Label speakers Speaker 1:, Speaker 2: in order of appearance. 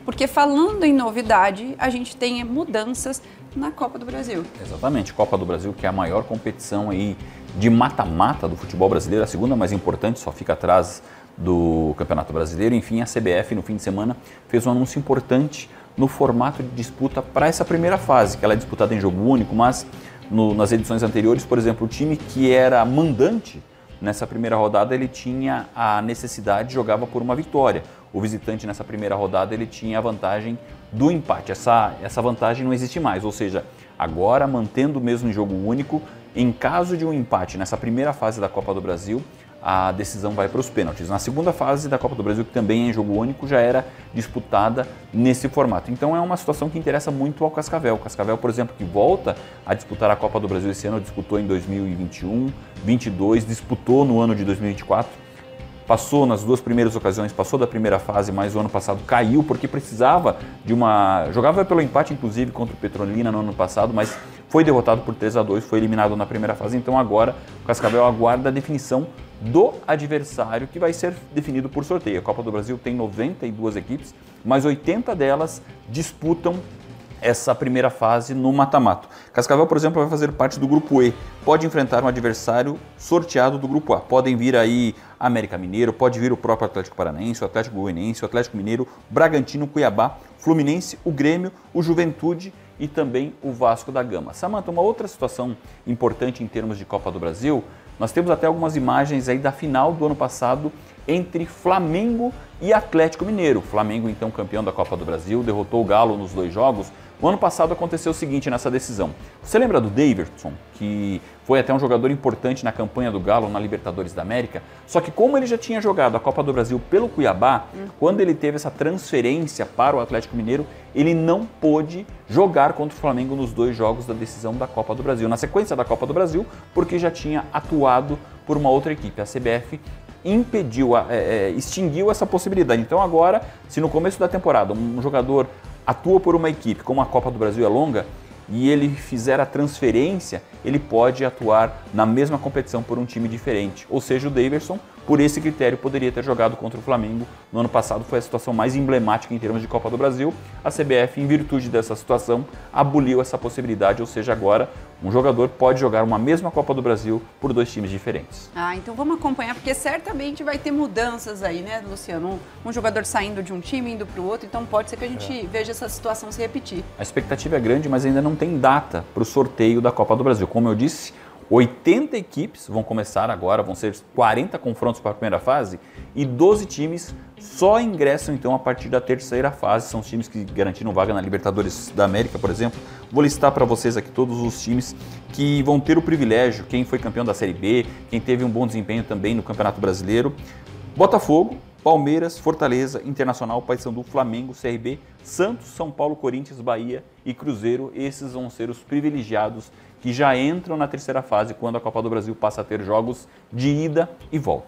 Speaker 1: Porque falando em novidade, a gente tem mudanças na Copa do Brasil.
Speaker 2: Exatamente, Copa do Brasil, que é a maior competição aí de mata-mata do futebol brasileiro, a segunda mais importante, só fica atrás do Campeonato Brasileiro. Enfim, a CBF no fim de semana fez um anúncio importante no formato de disputa para essa primeira fase, que ela é disputada em jogo único, mas nas edições anteriores, por exemplo, o time que era mandante nessa primeira rodada, ele tinha a necessidade, jogava por uma vitória. O visitante nessa primeira rodada, ele tinha a vantagem do empate. Essa vantagem não existe mais, ou seja, agora mantendo mesmo em jogo único, em caso de um empate nessa primeira fase da Copa do Brasil, a decisão vai para os pênaltis. Na segunda fase da Copa do Brasil, que também é em jogo único, já era disputada nesse formato. Então é uma situação que interessa muito ao Cascavel. O Cascavel, por exemplo, que volta a disputar a Copa do Brasil esse ano, disputou em 2021, 2022, disputou no ano de 2024, passou nas duas primeiras ocasiões, passou da primeira fase, mas o ano passado caiu porque precisava de jogava pelo empate, inclusive, contra o Petrolina no ano passado, mas foi derrotado por 3-2, foi eliminado na primeira fase. Então agora o Cascavel aguarda a definição do adversário, que vai ser definido por sorteio. A Copa do Brasil tem 92 equipes, mas 80 delas disputam essa primeira fase no mata-mata. Cascavel, por exemplo, vai fazer parte do grupo E. Pode enfrentar um adversário sorteado do grupo A. Podem vir aí América Mineiro, pode vir o próprio Atlético Paranaense, o Atlético Goianiense, o Atlético Mineiro, Bragantino, Cuiabá, Fluminense, o Grêmio, o Juventude e também o Vasco da Gama. Samantha, uma outra situação importante em termos de Copa do Brasil, nós temos até algumas imagens aí da final do ano passado entre Flamengo e Atlético Mineiro. Flamengo, então, campeão da Copa do Brasil, derrotou o Galo nos 2 jogos. O ano passado aconteceu o seguinte nessa decisão. Você lembra do Daverson, que foi até um jogador importante na campanha do Galo na Libertadores da América? Só que como ele já tinha jogado a Copa do Brasil pelo Cuiabá, quando ele teve essa transferência para o Atlético Mineiro, ele não pôde jogar contra o Flamengo nos 2 jogos da decisão da Copa do Brasil. Na sequência da Copa do Brasil, porque já tinha atuado por uma outra equipe. A CBF impediu, extinguiu essa possibilidade. Então agora, se no começo da temporada um jogador atua por uma equipe, como a Copa do Brasil é longa, e ele fizer a transferência, ele pode atuar na mesma competição por um time diferente. Ou seja, o Daverson, por esse critério, poderia ter jogado contra o Flamengo. No ano passado foi a situação mais emblemática em termos de Copa do Brasil. A CBF, em virtude dessa situação, aboliu essa possibilidade, ou seja, agora um jogador pode jogar uma mesma Copa do Brasil por 2 times diferentes.
Speaker 1: Então vamos acompanhar, porque certamente vai ter mudanças aí, né, Luciano? Um jogador saindo de um time, indo para o outro, então pode ser que a gente veja essa situação se repetir.
Speaker 2: A expectativa é grande, mas ainda não tem data para o sorteio da Copa do Brasil. Como eu disse, 80 equipes vão começar agora, vão ser 40 confrontos para a primeira fase e 12 times só ingressam então a partir da terceira fase. São os times que garantiram vaga na Libertadores da América, por exemplo. Vou listar para vocês aqui todos os times que vão ter o privilégio, quem foi campeão da Série B, quem teve um bom desempenho também no Campeonato Brasileiro. Botafogo, Palmeiras, Fortaleza, Internacional, Paysandu, Flamengo, CRB, Santos, São Paulo, Corinthians, Bahia e Cruzeiro. Esses vão ser os privilegiados que já entram na terceira fase quando a Copa do Brasil passa a ter jogos de ida e volta.